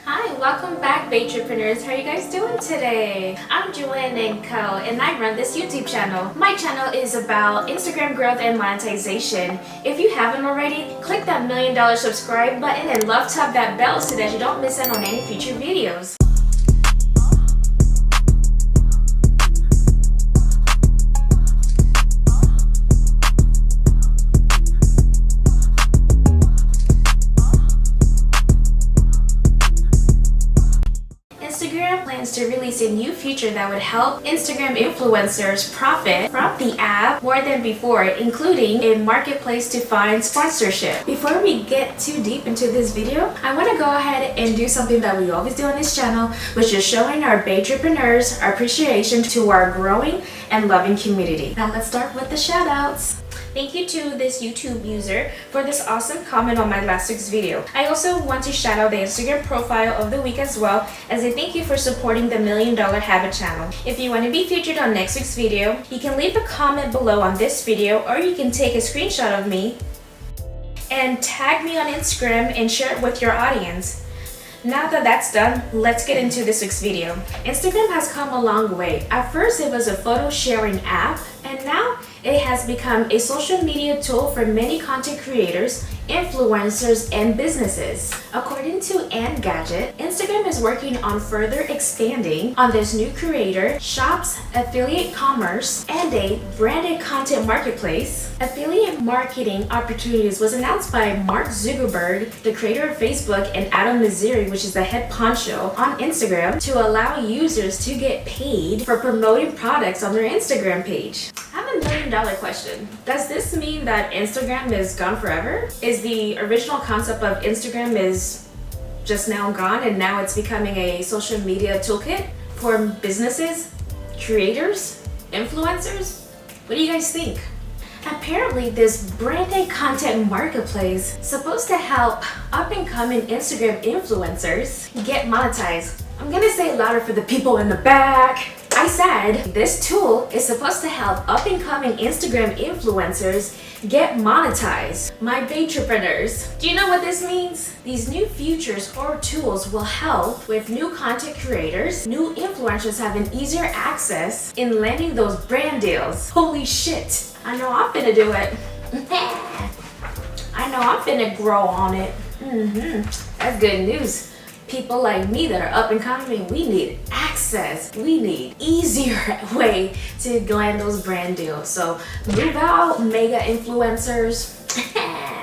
Hi, welcome back, Batrepreneurs. How are you guys doing today? I'm Joanne and I run this YouTube channel. My channel is about Instagram growth and monetization. If you haven't already, click that $1 million subscribe button and love tap that bell so that you don't miss out on any future videos. Instagram plans to release a new feature that would help Instagram influencers profit from the app more than before, including a marketplace to find sponsorship. Before we get too deep into this video, I want to go ahead and do something that we always do on this channel, which is showing our Batrepreneurs our appreciation to our growing and loving community. Now let's start with the shoutouts. Thank you to this YouTube user for this awesome comment on my last week's video. I also want to shout out the Instagram profile of the week as well, as a thank you for supporting the $1 Million Habit channel. If you want to be featured on next week's video, you can leave a comment below on this video, or you can take a screenshot of me and tag me on Instagram and share it with your audience. Now that that's done, let's get into this week's video. Instagram has come a long way. At first it was a photo sharing app, and now it has become a social media tool for many content creators, influencers, and businesses. According to Engadget, Instagram is working on further expanding on this new creator, shops, affiliate commerce, and a branded content marketplace. Affiliate marketing opportunities was announced by Mark Zuckerberg, the creator of Facebook, and Adam Mosseri, which is the head honcho on Instagram, to allow users to get paid for promoting products on their Instagram page. I have $1 million question. Does this mean that Instagram is gone forever? Is the original concept of Instagram is just now gone and now it's becoming a social media toolkit for businesses, creators, influencers? What do you guys think? Apparently, this branded content marketplace is supposed to help up-and-coming Instagram influencers get monetized. I'm gonna say it louder for the people in the back. I said this tool is supposed to help up-and-coming Instagram influencers get monetized. My Batrepreneurs, do you know what this means? These new features or tools will help with new content creators, new influencers having easier access in landing those brand deals. Holy shit, I know I'm finna do it. I know I'm finna grow on it. That's good news. People like me that are up and coming, we need access. We need easier way to land those brand deals. So move out, mega influencers.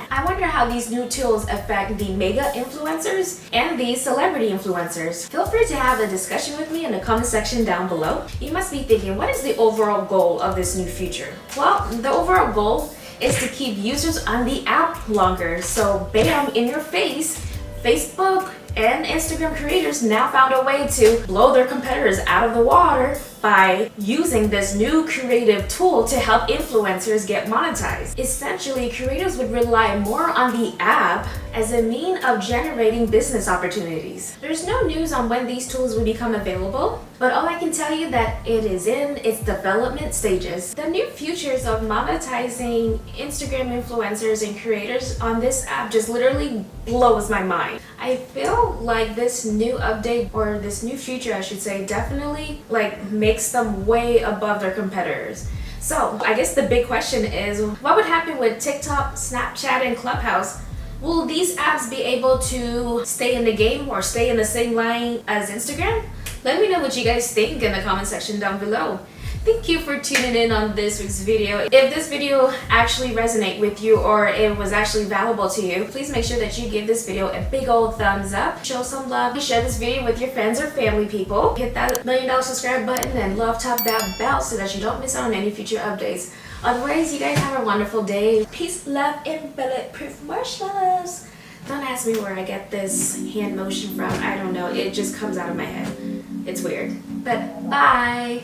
I wonder how these new tools affect the mega influencers and the celebrity influencers. Feel free to have a discussion with me in the comment section down below. You must be thinking, what is the overall goal of this new feature? Well, the overall goal is to keep users on the app longer. So bam, in your face, Facebook and Instagram creators now found a way to blow their competitors out of the water by using this new creative tool to help influencers get monetized. Essentially, creators would rely more on the app as a means of generating business opportunities. There's no news on when these tools will become available, but all I can tell you that it is in its development stages. The new features of monetizing Instagram influencers and creators on this app just literally blows my mind. I feel like this new update, or this new feature I should say, definitely makes them way above their competitors. So I guess the big question is, what would happen with TikTok, Snapchat, and Clubhouse? Will these apps be able to stay in the game or stay in the same line as Instagram? Let me know what you guys think in the comment section down below. Thank you for tuning in on this week's video. If this video actually resonated with you or it was actually valuable to you, please make sure that you give this video a big old thumbs up. Show some love. Share this video with your friends or family people. Hit that $1 million subscribe button and love tap that bell so that you don't miss out on any future updates. Otherwise, you guys have a wonderful day. Peace, love, and bulletproof marshmallows. Don't ask me where I get this hand motion from. I don't know. It just comes out of my head. It's weird. But bye.